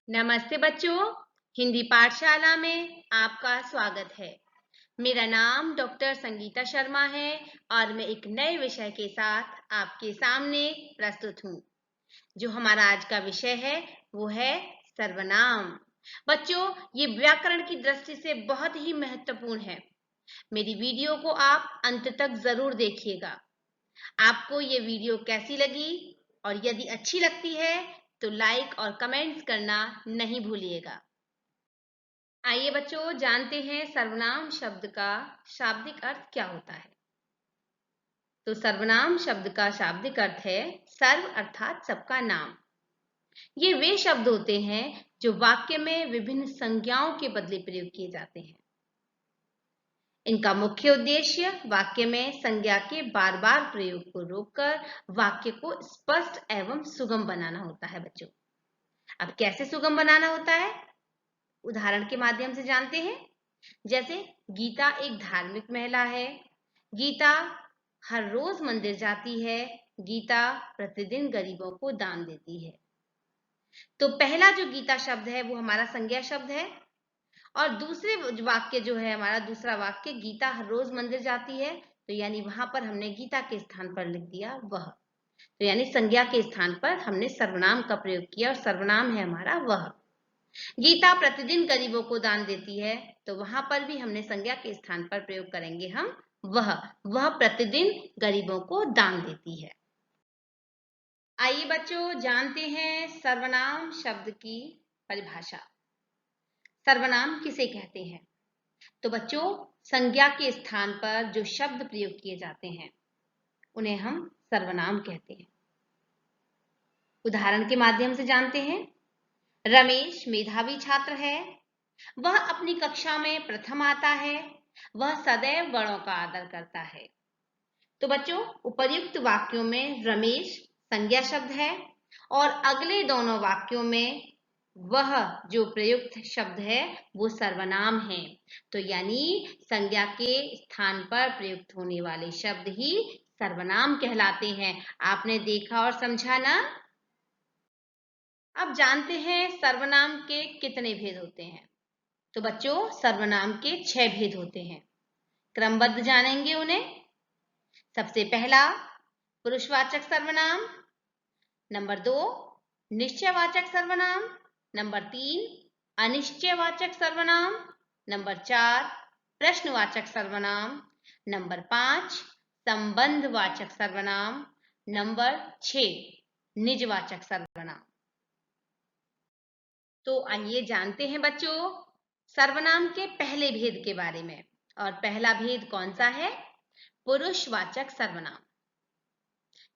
नमस्ते बच्चों, हिंदी पाठशाला में आपका स्वागत है। मेरा नाम डॉक्टर संगीता शर्मा है और मैं एक नए विषय के साथ आपके सामने प्रस्तुत हूँ। जो हमारा आज का विषय है वो है सर्वनाम। बच्चों, ये व्याकरण की दृष्टि से बहुत ही महत्वपूर्ण है। मेरी वीडियो को आप अंत तक जरूर देखिएगा। आपको ये वीडियो कैसी लगी और यदि अच्छी लगती है तो लाइक और कमेंट्स करना नहीं भूलिएगा। आइए बच्चों, जानते हैं सर्वनाम शब्द का शाब्दिक अर्थ क्या होता है। तो सर्वनाम शब्द का शाब्दिक अर्थ है सर्व अर्थात सबका नाम। ये वे शब्द होते हैं जो वाक्य में विभिन्न संज्ञाओं के बदले प्रयोग किए जाते हैं। इनका मुख्य उद्देश्य वाक्य में संज्ञा के बार बार प्रयोग को रोककर वाक्य को स्पष्ट एवं सुगम बनाना होता है। बच्चों, अब कैसे सुगम बनाना होता है, उदाहरण के माध्यम से जानते हैं। जैसे गीता एक धार्मिक महिला है, गीता हर रोज मंदिर जाती है, गीता प्रतिदिन गरीबों को दान देती है। तो पहला जो गीता शब्द है वो हमारा संज्ञा शब्द है और दूसरे वाक्य जो है हमारा दूसरा वाक्य गीता हर रोज मंदिर जाती है, तो यानी वहां पर हमने गीता के स्थान पर लिख दिया वह। तो यानी संज्ञा के स्थान पर हमने सर्वनाम का प्रयोग किया और सर्वनाम है हमारा वह। गीता प्रतिदिन गरीबों को दान देती है, तो वहां पर भी हमने संज्ञा के स्थान पर प्रयोग करेंगे हम वह प्रतिदिन गरीबों को दान देती है। आइए बच्चों, जानते हैं सर्वनाम शब्द की परिभाषा। सर्वनाम किसे कहते हैं? तो बच्चों, संज्ञा के स्थान पर जो शब्द प्रयोग किए जाते हैं उन्हें हम सर्वनाम कहते हैं। उदाहरण के माध्यम से जानते हैं। रमेश मेधावी छात्र है, वह अपनी कक्षा में प्रथम आता है, वह सदैव बड़ों का आदर करता है। तो बच्चों, उपर्युक्त वाक्यों में रमेश संज्ञा शब्द है और अगले दोनों वाक्यों में वह जो प्रयुक्त शब्द है वो सर्वनाम है। तो यानी संज्ञा के स्थान पर प्रयुक्त होने वाले शब्द ही सर्वनाम कहलाते हैं। आपने देखा और समझा ना। अब जानते हैं सर्वनाम के कितने भेद होते हैं। तो बच्चों, सर्वनाम के 6 भेद होते हैं। क्रमबद्ध जानेंगे उन्हें। सबसे पहला पुरुषवाचक सर्वनाम, नंबर 2 निश्चयवाचक सर्वनाम, नंबर 3 अनिश्चयवाचक सर्वनाम, नंबर 4 प्रश्नवाचक सर्वनाम, नंबर 5 संबंधवाचक सर्वनाम, नंबर 6 निजवाचक सर्वनाम। तो आइए जानते हैं बच्चों सर्वनाम के पहले भेद के बारे में। और पहला भेद कौन सा है? पुरुषवाचक सर्वनाम।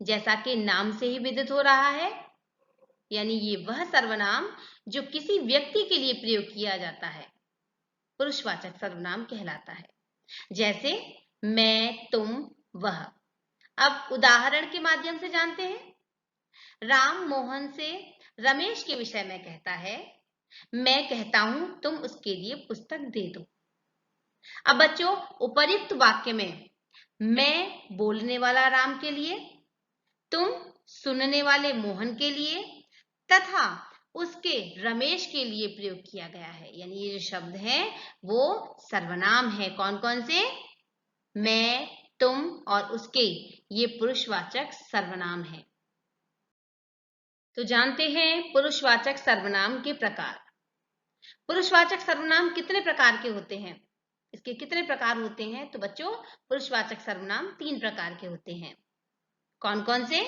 जैसा कि नाम से ही विदित हो रहा है, यानी ये वह सर्वनाम जो किसी व्यक्ति के लिए प्रयोग किया जाता है पुरुषवाचक सर्वनाम कहलाता है। जैसे मैं, तुम, वह। अब उदाहरण के माध्यम से जानते हैं। राम मोहन से रमेश के विषय में कहता है, मैं कहता हूं तुम उसके लिए पुस्तक दे दो। अब बच्चों, उपर्युक्त वाक्य में मैं बोलने वाला राम के लिए, तुम सुनने वाले मोहन के लिए तथा उसके रमेश के लिए प्रयोग किया गया है। यानी ये जो शब्द हैं वो सर्वनाम है। कौन कौन से? मैं, तुम और उसके, ये पुरुषवाचक सर्वनाम है। तो जानते हैं पुरुषवाचक सर्वनाम के प्रकार। पुरुषवाचक सर्वनाम कितने प्रकार के होते हैं? इसके कितने प्रकार होते हैं? तो बच्चों, पुरुषवाचक सर्वनाम 3 प्रकार के होते हैं। कौन कौन से?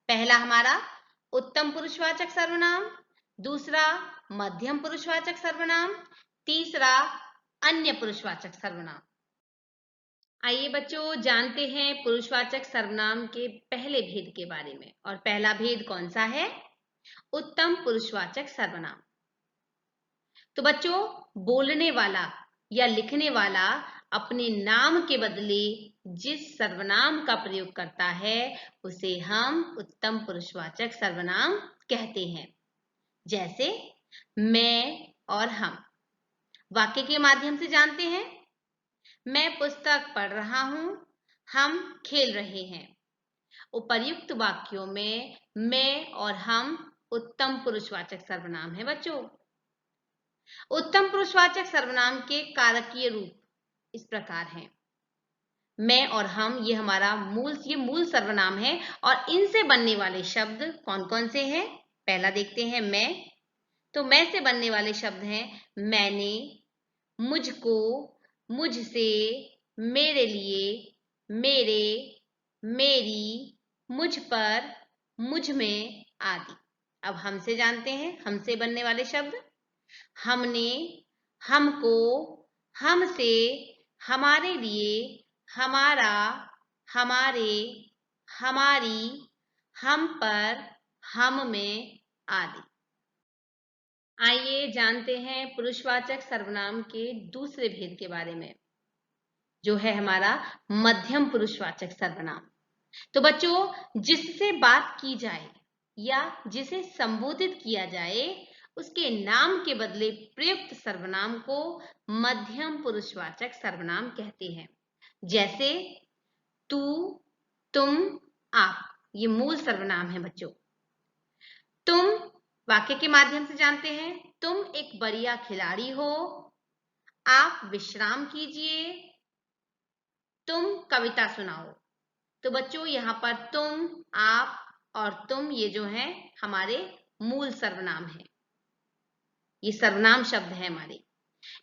पहला हमारा उत्तम पुरुषवाचक सर्वनाम, दूसरा मध्यम पुरुषवाचक सर्वनाम, तीसरा अन्य पुरुषवाचक सर्वनाम। आइए बच्चों, जानते हैं पुरुषवाचक सर्वनाम के पहले भेद के बारे में। और पहला भेद कौन सा है? उत्तम पुरुषवाचक सर्वनाम। तो बच्चों, बोलने वाला या लिखने वाला अपने नाम के बदले जिस सर्वनाम का प्रयोग करता है उसे हम उत्तम पुरुषवाचक सर्वनाम कहते हैं। जैसे मैं और हम। वाक्य के माध्यम से जानते हैं। मैं पुस्तक पढ़ रहा हूं, हम खेल रहे हैं। उपर्युक्त वाक्यों में मैं और हम उत्तम पुरुषवाचक सर्वनाम है बच्चों। उत्तम पुरुषवाचक सर्वनाम के कारकीय रूप इस प्रकार हैं। मैं और हम, ये हमारा मूल सर्वनाम है और इनसे बनने वाले शब्द कौन कौन से हैं? पहला देखते हैं मैं। तो मैं से बनने वाले शब्द हैं मैंने, मुझको, मुझसे, मेरे लिए, मेरे, मेरी, मुझ पर, मुझ में आदि। अब हमसे जानते हैं हमसे बनने वाले शब्द हमने, हमको, हमसे, हमारे लिए, हमारा, हमारे, हमारी, हम पर, हम में आदि। आइए जानते हैं पुरुषवाचक सर्वनाम के दूसरे भेद के बारे में, जो है हमारा मध्यम पुरुषवाचक सर्वनाम। तो बच्चों, जिससे बात की जाए या जिसे संबोधित किया जाए उसके नाम के बदले प्रयुक्त सर्वनाम को मध्यम पुरुषवाचक सर्वनाम कहते हैं। जैसे तू, तुम, आप, ये मूल सर्वनाम है बच्चों। तुम वाक्य के माध्यम से जानते हैं तुम एक बढ़िया खिलाड़ी हो, आप विश्राम कीजिए, तुम कविता सुनाओ। तो बच्चों, यहाँ पर तुम, आप और तुम ये जो हैं हमारे मूल सर्वनाम हैं। ये सर्वनाम शब्द है हमारे।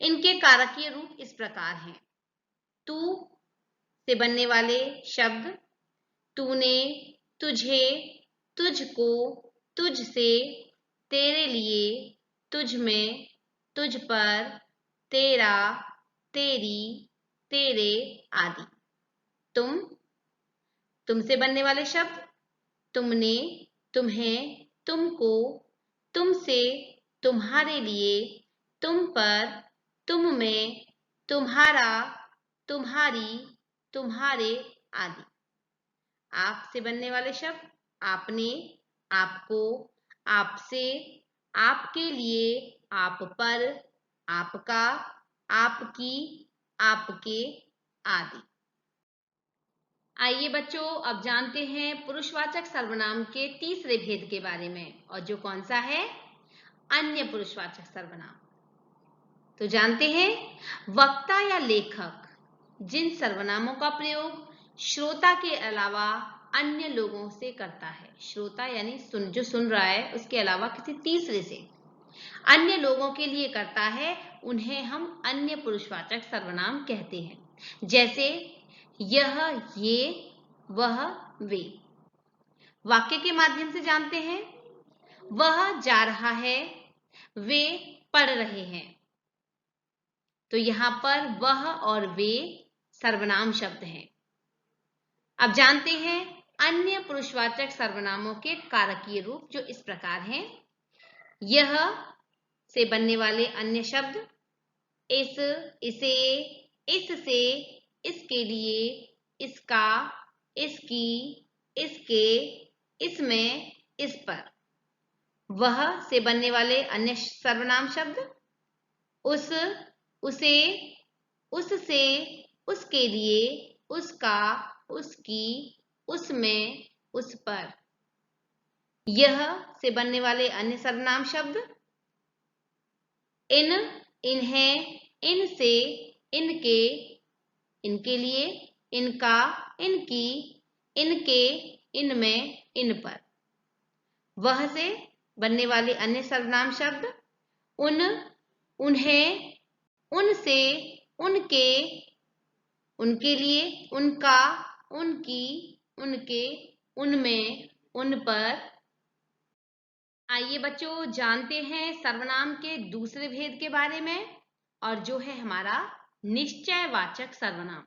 इनके कारकीय रूप इस प्रकार हैं। तू से बनने वाले शब्द तूने, तुझे, तुझको, तुझसे, तेरे लिए, तुझ में, तुझ पर, तेरा, तेरी, तेरे आदि। तुम, तुमसे बनने वाले शब्द तुमने, तुम्हें, तुमको, तुमसे, तुम्हारे लिए, तुम पर, तुम में, तुम्हारा, तुम्हारी, तुम्हारे आदि। आप से बनने वाले शब्द आपने, आपको, आपसे, आपके लिए, आप पर, आपका, आपकी, आपके आदि। आइए बच्चों, अब जानते हैं पुरुषवाचक सर्वनाम के तीसरे भेद के बारे में, और जो कौन सा है? अन्य पुरुषवाचक सर्वनाम। तो जानते हैं वक्ता या लेखक जिन सर्वनामों का प्रयोग श्रोता के अलावा अन्य लोगों से करता है, श्रोता यानी जो सुन रहा है उसके अलावा किसी तीसरे से अन्य लोगों के लिए करता है, उन्हें हम अन्य पुरुषवाचक सर्वनाम कहते हैं। जैसे यह, ये, वह, वे। वाक्य के माध्यम से जानते हैं वह जा रहा है, वे पढ़ रहे हैं। तो यहां पर वह और वे सर्वनाम शब्द हैं। अब जानते हैं अन्य पुरुषवाचक सर्वनामों के कारकीय रूप, जो इस प्रकार हैं। यह से बनने वाले अन्य शब्द इस, इसे, इससे, इसके लिए, इसका, इसकी, इसके, इसमें, इस पर। वह से बनने वाले अन्य सर्वनाम शब्द उस, उसे, उससे, उसके लिए, उसका, उसकी, उसमें, उस पर। यह से बनने वाले अन्य सर्वनाम शब्द इन, इन्हें, इनसे, इनके, इनके लिए, इनका, इनकी, इनके, इनमें, इन पर। वह से बनने वाले अन्य सर्वनाम शब्द उन, उन्हें, उनसे, उनके, उनके लिए, उनका, उनकी, उनके, उनमें, उन पर। आइए बच्चों, जानते हैं सर्वनाम के दूसरे भेद के बारे में, और जो है हमारा निश्चयवाचक सर्वनाम।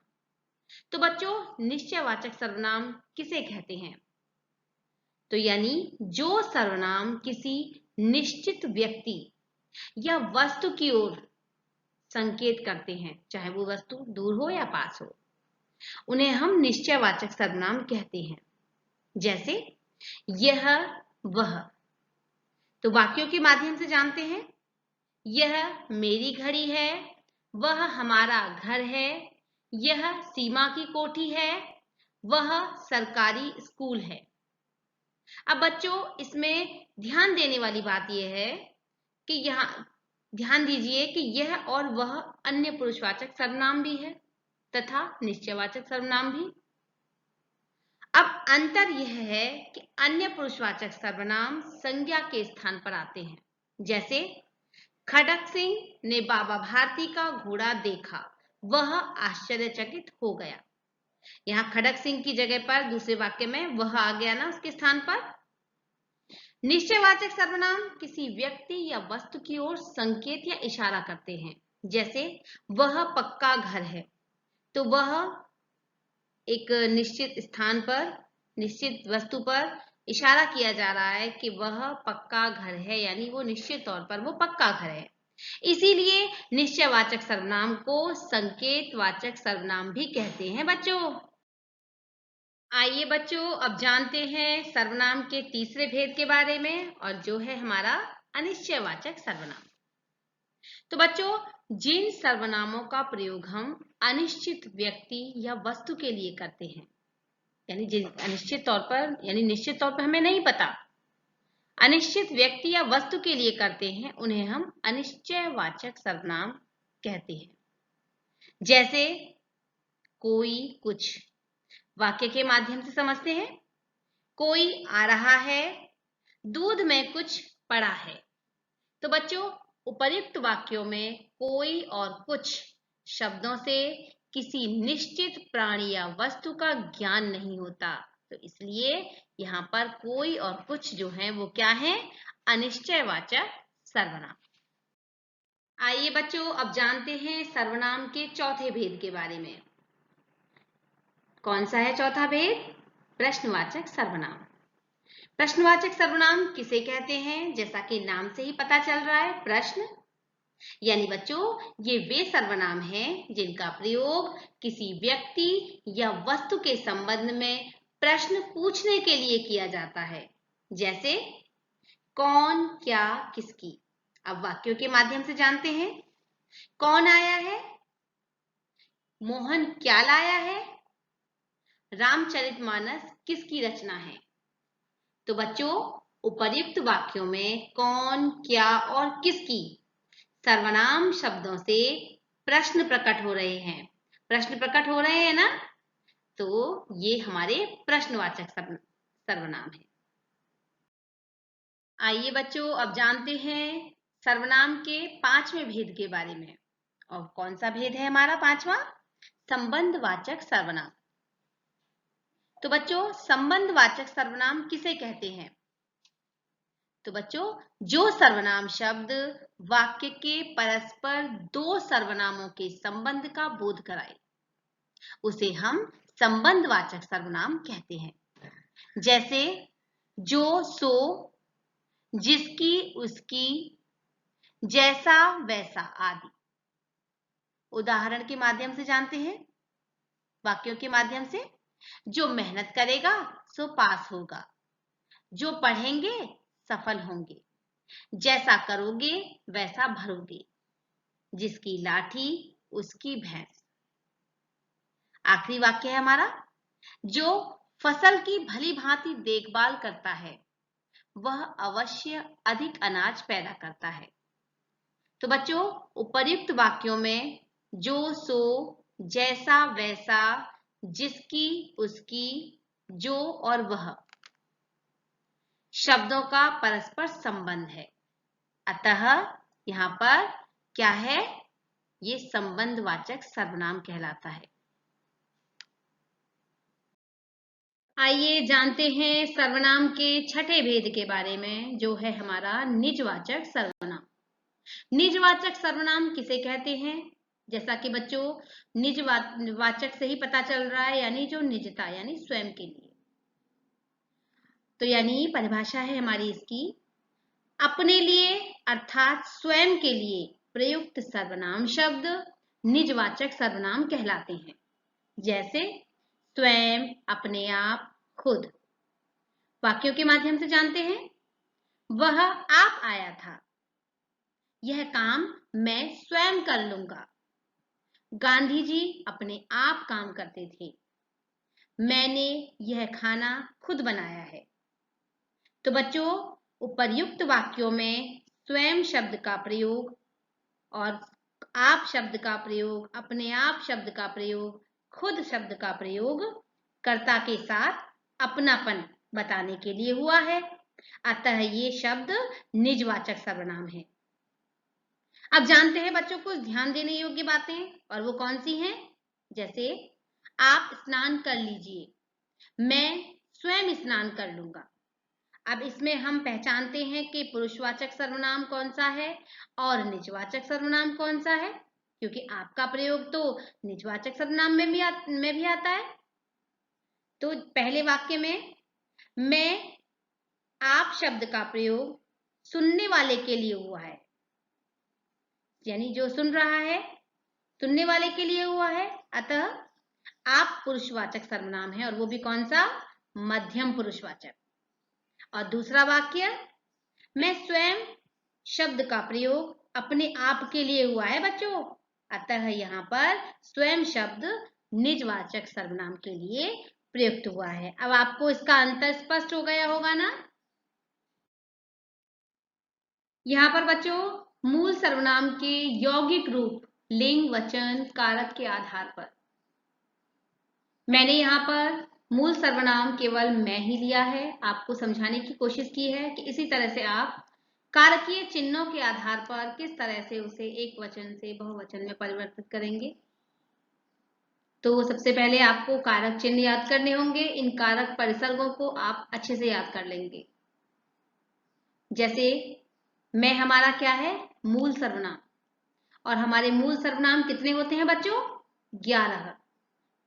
तो बच्चों, निश्चयवाचक सर्वनाम किसे कहते हैं? तो यानी जो सर्वनाम किसी निश्चित व्यक्ति या वस्तु की ओर संकेत करते हैं, चाहे वो वस्तु दूर हो या पास हो, उन्हें हम निश्चयवाचक सर्वनाम कहते हैं। जैसे यह, वह। तो वाक्यों के माध्यम से जानते हैं यह मेरी घड़ी है, वह हमारा घर है, यह सीमा की कोठी है, वह सरकारी स्कूल है। अब बच्चों इसमें ध्यान देने वाली बात यह है कि यहाँ ध्यान दीजिए कि यह और वह अन्य पुरुषवाचक सर्वनाम भी है तथा निश्चयवाचक सर्वनाम भी। अब अंतर यह है कि अन्य पुरुषवाचक सर्वनाम संज्ञा के स्थान पर आते हैं। जैसे खड़क सिंह ने बाबा भारती का घोड़ा देखा, वह आश्चर्यचकित हो गया। यहाँ खड़क सिंह की जगह पर दूसरे वाक्य में वह आ गया ना उसके स्थान पर। निश्चयवाचक सर्वनाम किसी व्यक्ति या वस्तु की ओर संकेत या इशारा करते हैं। जैसे वह पक्का घर है, तो वह एक निश्चित स्थान पर, निश्चित वस्तु पर इशारा किया जा रहा है कि वह पक्का घर है, यानी वो निश्चित तौर पर वो पक्का घर है। इसीलिए निश्चयवाचक सर्वनाम को संकेतवाचक सर्वनाम भी कहते हैं बच्चों। आइए बच्चों अब जानते हैं सर्वनाम के तीसरे भेद के बारे में, और जो है हमारा अनिश्चयवाचक सर्वनाम। तो बच्चों जिन सर्वनामों का प्रयोग हम अनिश्चित व्यक्ति या वस्तु के लिए करते हैं, यानी जिन अनिश्चित तौर पर, यानी निश्चित तौर पर हमें नहीं पता, अनिश्चित व्यक्ति या वस्तु के लिए करते हैं, उन्हें हम अनिश्चयवाचक सर्वनाम कहते हैं। जैसे कोई कुछ, वाक्य के माध्यम से समझते हैं। कोई आ रहा है, दूध में कुछ पड़ा है। तो बच्चों उपर्युक्त वाक्यों में कोई और कुछ शब्दों से किसी निश्चित प्राणी या वस्तु का ज्ञान नहीं होता, तो इसलिए यहाँ पर कोई और कुछ जो है वो क्या है, अनिश्चयवाचक सर्वनाम। आइए बच्चों अब जानते हैं सर्वनाम के चौथे भेद के बारे में। कौन सा है चौथा भेद? प्रश्नवाचक सर्वनाम। प्रश्नवाचक सर्वनाम किसे कहते हैं? जैसा कि नाम से ही पता चल रहा है, प्रश्न, यानी बच्चों ये वे सर्वनाम हैं जिनका प्रयोग किसी व्यक्ति या वस्तु के संबंध में प्रश्न पूछने के लिए किया जाता है। जैसे कौन, क्या, किसकी। अब वाक्यों के माध्यम से जानते हैं। कौन आया है? मोहन क्या लाया है? रामचरितमानस किसकी रचना है? तो बच्चों उपर्युक्त वाक्यों में कौन, क्या और किसकी सर्वनाम शब्दों से प्रश्न प्रकट हो रहे हैं। प्रश्न प्रकट हो रहे हैं ना, तो ये हमारे प्रश्नवाचक सर्वनाम है। आइए बच्चों अब जानते हैं सर्वनाम के पांचवें भेद के बारे में। और कौन सा भेद है हमारा पांचवा? संबंधवाचक सर्वनाम। तो बच्चों संबंधवाचक सर्वनाम किसे कहते हैं? तो बच्चों जो सर्वनाम शब्द वाक्य के परस्पर दो सर्वनामों के संबंध का बोध कराए, उसे हम संबंधवाचक सर्वनाम कहते हैं। जैसे जो, सो, जिसकी, उसकी, जैसा, वैसा आदि। उदाहरण के माध्यम से जानते हैं, वाक्यों के माध्यम से। जो मेहनत करेगा सो पास होगा, जो पढ़ेंगे सफल होंगे, जैसा करोगे वैसा भरोगे, जिसकी लाठी उसकी भैंस। आखिरी वाक्य है हमारा, जो फसल की भली भांति देखभाल करता है वह अवश्य अधिक अनाज पैदा करता है। तो बच्चों उपर्युक्त वाक्यों में जो, सो, जैसा, वैसा, जिसकी, उसकी, जो और वह शब्दों का परस्पर संबंध है। अतः यहाँ पर क्या है, ये संबंधवाचक सर्वनाम कहलाता है। आइए जानते हैं सर्वनाम के छठे भेद के बारे में, जो है हमारा निजवाचक सर्वनाम। निजवाचक सर्वनाम किसे कहते हैं? जैसा कि बच्चों निजवाचक से ही पता चल रहा है, यानी जो निजता, यानी स्वयं के लिए। तो यानी परिभाषा है हमारी इसकी, अपने लिए अर्थात स्वयं के लिए प्रयुक्त सर्वनाम शब्द निजवाचक सर्वनाम कहलाते हैं। जैसे स्वयं, अपने आप, खुद। वाक्यों के माध्यम से जानते हैं। वह आप आया था, यह काम मैं स्वयं कर लूंगा। गांधी जी अपने आप काम करते थे, मैंने यह खाना खुद बनाया है। तो बच्चों, उपर्युक्त वाक्यों में स्वयं शब्द का प्रयोग और आप शब्द का प्रयोग, अपने आप शब्द का प्रयोग, खुद शब्द का प्रयोग कर्ता के साथ अपनापन बताने के लिए हुआ है। अतः ये शब्द निजवाचक सर्वनाम है। अब जानते हैं बच्चों कुछ ध्यान देने योग्य बातें, और वो कौन सी हैं? जैसे आप स्नान कर लीजिए, मैं स्वयं स्नान कर लूंगा। अब इसमें हम पहचानते हैं कि पुरुषवाचक सर्वनाम कौन सा है और निजवाचक सर्वनाम कौन सा है, क्योंकि आपका प्रयोग तो निजवाचक सर्वनाम में भी आता है। तो पहले वाक्य में मैं आप शब्द का प्रयोग सुनने वाले के लिए हुआ है, यानी जो सुन रहा है सुनने वाले के लिए हुआ है। अतः आप पुरुषवाचक सर्वनाम है, और वो भी कौन सा? मध्यम पुरुषवाचक। और दूसरा वाक्य, मैं स्वयं शब्द का प्रयोग अपने आप के लिए हुआ है बच्चों। अतः यहाँ पर स्वयं शब्द निजवाचक सर्वनाम के लिए प्रयुक्त हुआ है। अब आपको इसका अंतर स्पष्ट हो गया होगा ना? यहाँ पर बच्चों मूल सर्वनाम के यौगिक रूप लिंग, वचन, कारक के आधार पर मैंने यहाँ पर मूल सर्वनाम केवल मैं ही लिया है। आपको समझाने की कोशिश की है कि इसी तरह से आप कारकीय चिन्हों के आधार पर किस तरह से उसे एक वचन से बहुवचन में परिवर्तित करेंगे। तो सबसे पहले आपको कारक चिन्ह याद करने होंगे। इन कारक परिसर्गों को आप अच्छे से याद कर लेंगे। जैसे मैं हमारा क्या है? मूल सर्वनाम। और हमारे मूल सर्वनाम कितने होते हैं बच्चों? 11।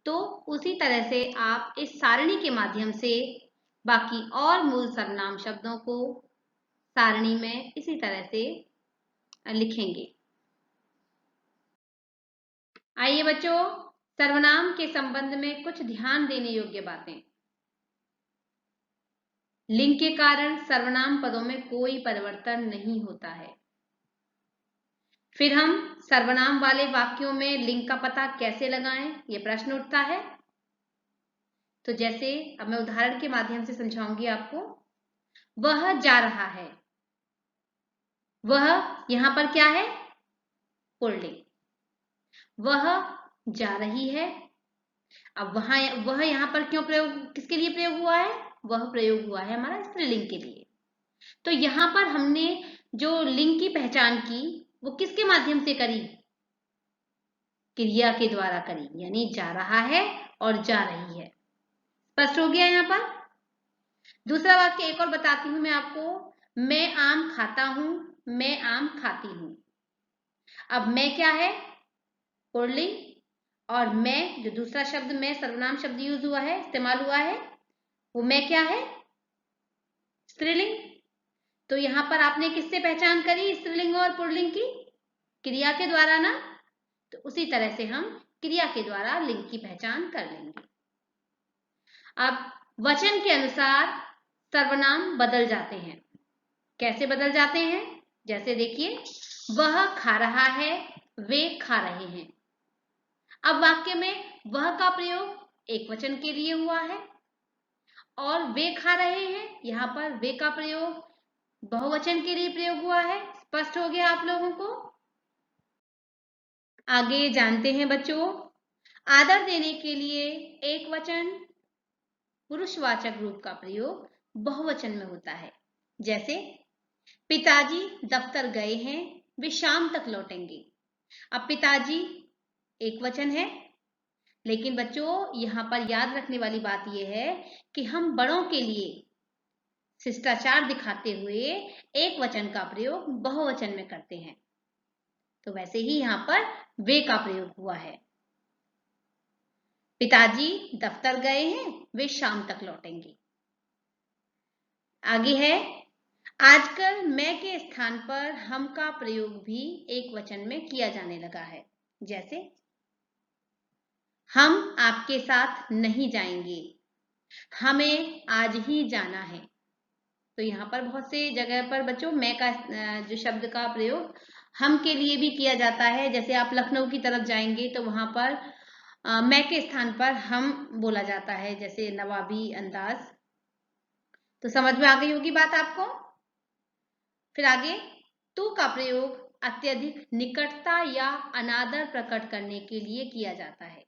तो उसी तरह से आप इस सारणी के माध्यम से बाकी और मूल सर्वनाम शब्दों को सारणी में इसी तरह से लिखेंगे। आइए बच्चों, सर्वनाम के संबंध में कुछ ध्यान देने योग्य बातें। लिंग के कारण सर्वनाम पदों में कोई परिवर्तन नहीं होता है। फिर हम सर्वनाम वाले वाक्यों में लिंग का पता कैसे लगाएं, ये प्रश्न उठता है। तो जैसे अब मैं उदाहरण के माध्यम से समझाऊंगी आपको। वह जा रहा है, वह यहां पर क्या है? पुल्लिंग। वह जा रही है। अब वह यहां पर क्यों प्रयोग, किसके लिए प्रयोग हुआ है? वह प्रयोग हुआ है हमारा स्त्रीलिंग के लिए। तो यहां पर हमने जो लिंग की पहचान की वो किसके माध्यम से करी? क्रिया के द्वारा करी, यानी जा रहा है और जा रही है। स्पष्ट हो गया यहाँ पर? दूसरा वाक्य एक और बताती हूं मैं आपको। मैं आम खाता हूं, मैं आम खाती हूं। अब मैं क्या है? पुल्लिंग। और मैं, जो दूसरा शब्द मैं सर्वनाम शब्द यूज हुआ है, इस्तेमाल हुआ है, वो मैं क्या है? स्त्रीलिंग। तो यहां पर आपने किससे पहचान करी स्त्रीलिंग और पुल्लिंग की? क्रिया के द्वारा ना? तो उसी तरह से हम क्रिया के द्वारा लिंग की पहचान कर लेंगे। अब वचन के अनुसार सर्वनाम बदल जाते हैं। कैसे बदल जाते हैं? जैसे देखिए, वह खा रहा है, वे खा रहे हैं। अब वाक्य में वह का प्रयोग एक वचन के लिए हुआ है और वे खा रहे हैं, यहां पर वे का प्रयोग बहुवचन के लिए प्रयोग हुआ है। स्पष्ट हो गया आप लोगों को? आगे जानते हैं बच्चों, आदर देने के लिए एक वचन पुरुषवाचक रूप का प्रयोग बहुवचन में होता है। जैसे पिताजी दफ्तर गए हैं, वे शाम तक लौटेंगे। अब पिताजी एक वचन है, लेकिन बच्चों यहां पर याद रखने वाली बात यह है कि हम बड़ों के लिए शिष्टाचार दिखाते हुए एक वचन का प्रयोग बहुवचन में करते हैं। तो वैसे ही यहां पर वे का प्रयोग हुआ है। पिताजी दफ्तर गए हैं, वे शाम तक लौटेंगे। आगे है, आजकल मैं के स्थान पर हम का प्रयोग भी एक वचन में किया जाने लगा है। जैसे हम आपके साथ नहीं जाएंगे, हमें आज ही जाना है। तो यहाँ पर बहुत से जगह पर बच्चों मैं का जो शब्द का प्रयोग हम के लिए भी किया जाता है। जैसे आप लखनऊ की तरफ जाएंगे तो वहां पर मैं के स्थान पर हम बोला जाता है, जैसे नवाबी अंदाज। तो समझ में आ गई होगी बात आपको। फिर आगे, तू का प्रयोग अत्यधिक निकटता या अनादर प्रकट करने के लिए किया जाता है।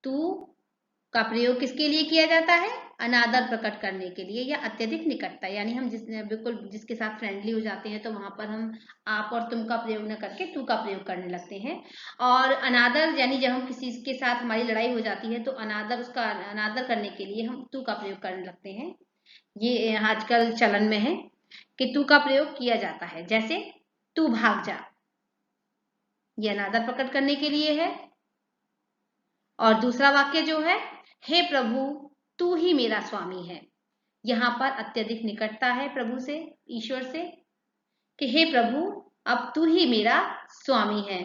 तू का प्रयोग किसके लिए किया जाता है? अनादर प्रकट करने के लिए या अत्यधिक निकटता, यानी हम बिल्कुल जिसके साथ फ्रेंडली हो जाते हैं तो वहां पर हम आप और तुम का प्रयोग न करके तू का प्रयोग करने लगते हैं। और अनादर यानी जब हम किसी के साथ हमारी लड़ाई हो जाती है तो उसका अनादर करने के लिए हम तू का प्रयोग करने लगते हैं। ये आजकल चलन में है कि तू का प्रयोग किया जाता है। जैसे तू भाग जा, ये अनादर प्रकट करने के लिए है। और दूसरा वाक्य जो है, हे प्रभु तू ही मेरा स्वामी है, यहां पर अत्यधिक निकटता है प्रभु से, ईश्वर से, कि हे प्रभु अब तू ही मेरा स्वामी है।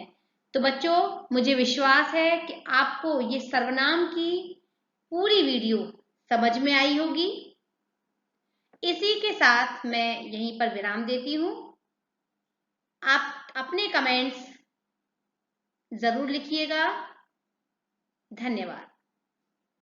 तो बच्चों, मुझे विश्वास है कि आपको ये सर्वनाम की पूरी वीडियो समझ में आई होगी। इसी के साथ मैं यहीं पर विराम देती हूं। आप अपने कमेंट्स जरूर लिखिएगा। धन्यवाद।